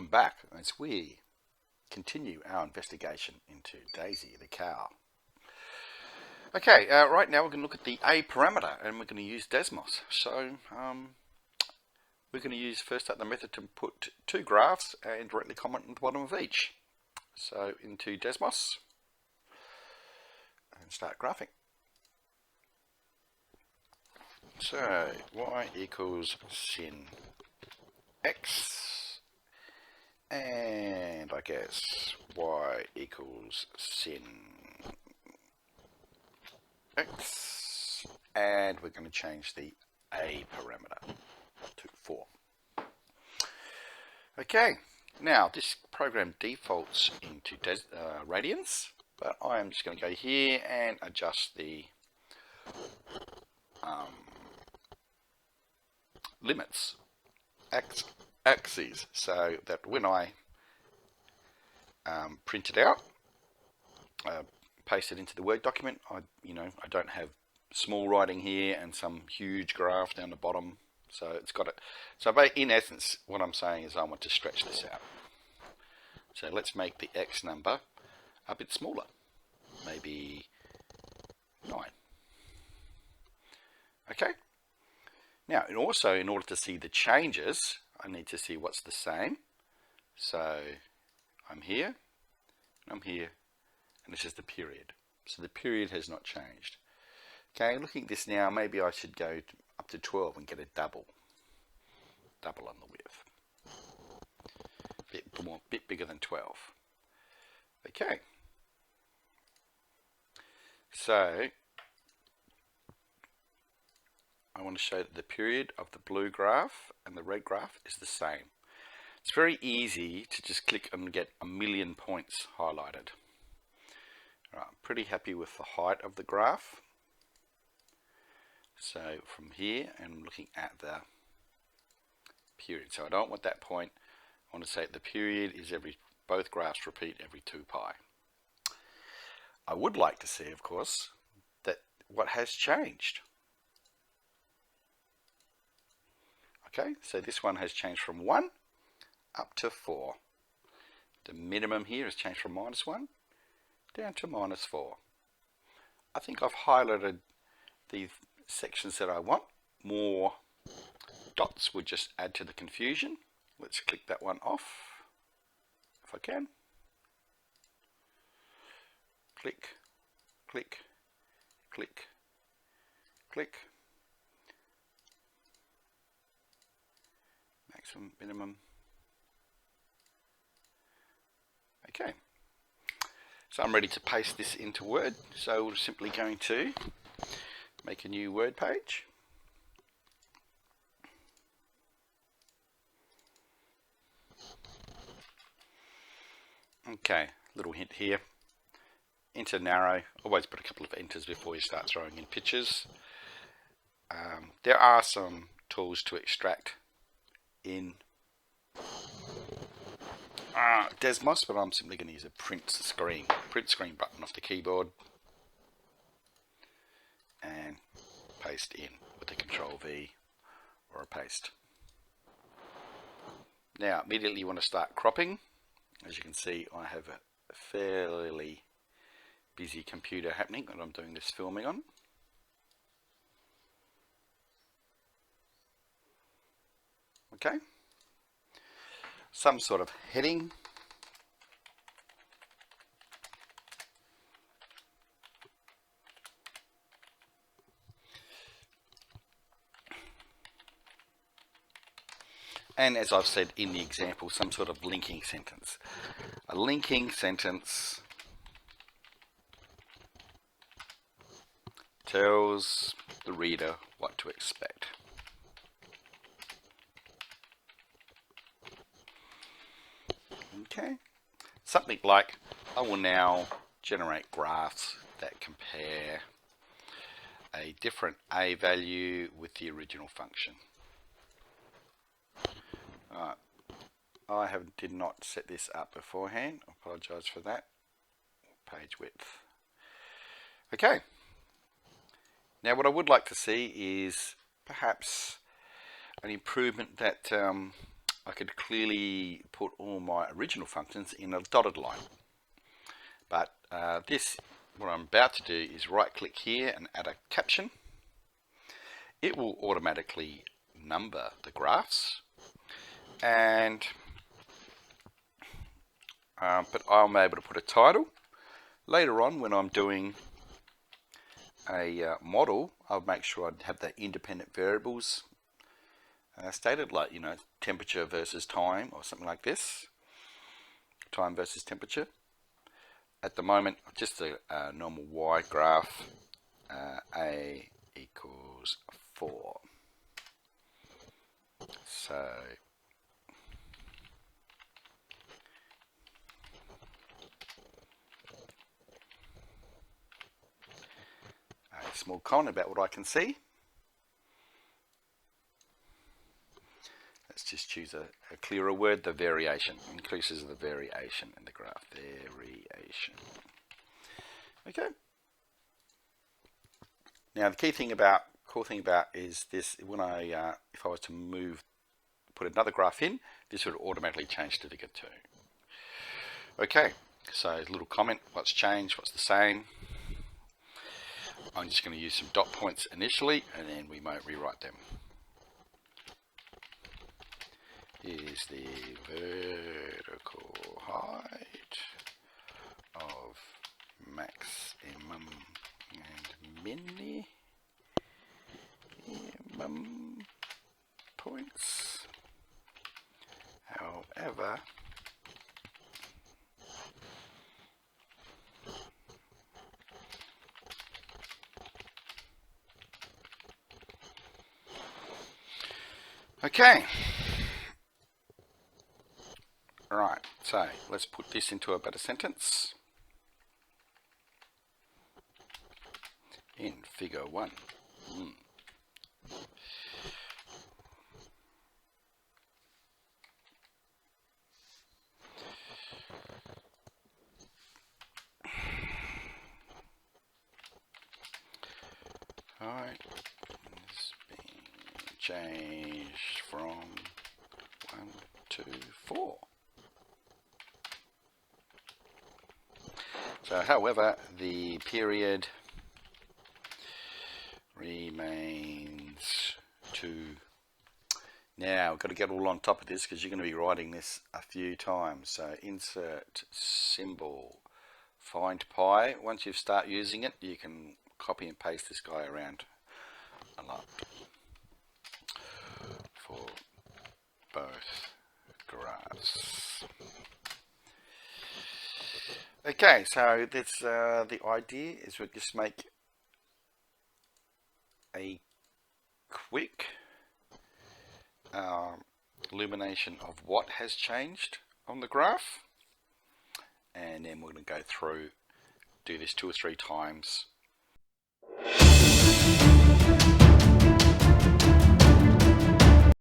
welcome back as we continue our investigation into Daisy the cow. Okay, right now we're going to look at the A parameter and we're going to use Desmos. So we're going to use first up the method to put two graphs and directly comment on the bottom of each. So into Desmos and start graphing. So y equals sin x, and I guess y equals sin x, and we're going to change the A parameter to 4. Okay, now this program defaults into radians, but I am just going to go here and adjust the limits, axes, so that when I print it out, paste it into the Word document, I don't have small writing here and some huge graph down the bottom. So it's got it. So in essence, what I'm saying is I want to stretch this out. So let's make the X number a bit smaller, maybe 9. Okay. Now, and also in order to see the changes, I need to see what's the same. So I'm here, and I'm here, and this is the period. So the period has not changed. Okay, looking at this now, maybe I should go up to 12 and get a double on the width. Bit bigger than 12. Okay. So I want to show that the period of the blue graph and the red graph is the same. It's very easy to just click and get a million points highlighted. Right, I'm pretty happy with the height of the graph. So from here, I'm looking at the period. So I don't want that point. I want to say the period is both graphs repeat every 2 pi. I would like to see, of course, that what has changed. Okay, so this one has changed from 1 up to 4. The minimum here has changed from -1 down to -4. I think I've highlighted the sections that I want. More dots would just add to the confusion. Let's click that one off if I can. Click, click, click, click. Maximum, minimum. Okay. So I'm ready to paste this into Word. So we're simply going to make a new Word page. Okay, little hint here. Enter narrow. Always put a couple of enters before you start throwing in pictures. There are some tools to extract in Desmos, but I'm simply going to use a print screen button off the keyboard and paste in with a Control V or a paste. Now immediately you want to start cropping. As you can see, I have a fairly busy computer happening that I'm doing this filming on. Okay, some sort of heading. And as I've said in the example, some sort of linking sentence. A linking sentence tells the reader what to expect. Okay, something like, I will now generate graphs that compare a different A value with the original function. I did not set this up beforehand. I apologize for that. Page width. Okay. Now what I would like to see is perhaps an improvement that I could clearly put all my original functions in a dotted line. But what I'm about to do is right click here and add a caption. It will automatically number the graphs, and but I'm able to put a title. Later on, when I'm doing a model, I'll make sure I have the independent variables stated, like, you know, temperature versus time or something like this, time versus temperature. At the moment, just a normal Y graph, A equals 4. So a small comment about what I can see. Let's just choose a clearer word, the variation. Increases the variation in the graph. Variation. Okay. Now the cool thing about is this, when if I was to put another graph in, this would automatically change to figure 2. Okay, so a little comment, what's changed, what's the same. I'm just going to use some dot points initially, and then we might rewrite them. Is the vertical height of maximum and minimum points. However, okay. Right, so let's put this into a better sentence. In figure 1. Alright, it's been changed from 1 to 4. So, however, the period remains 2. Now, I've got to get all on top of this because you're going to be writing this a few times. So, insert symbol, find pi. Once you start using it, you can copy and paste this guy around a lot for both graphs. Okay, so that's the idea is we'll just make a quick illumination of what has changed on the graph, and then we're going to go through, do this 2 or 3 times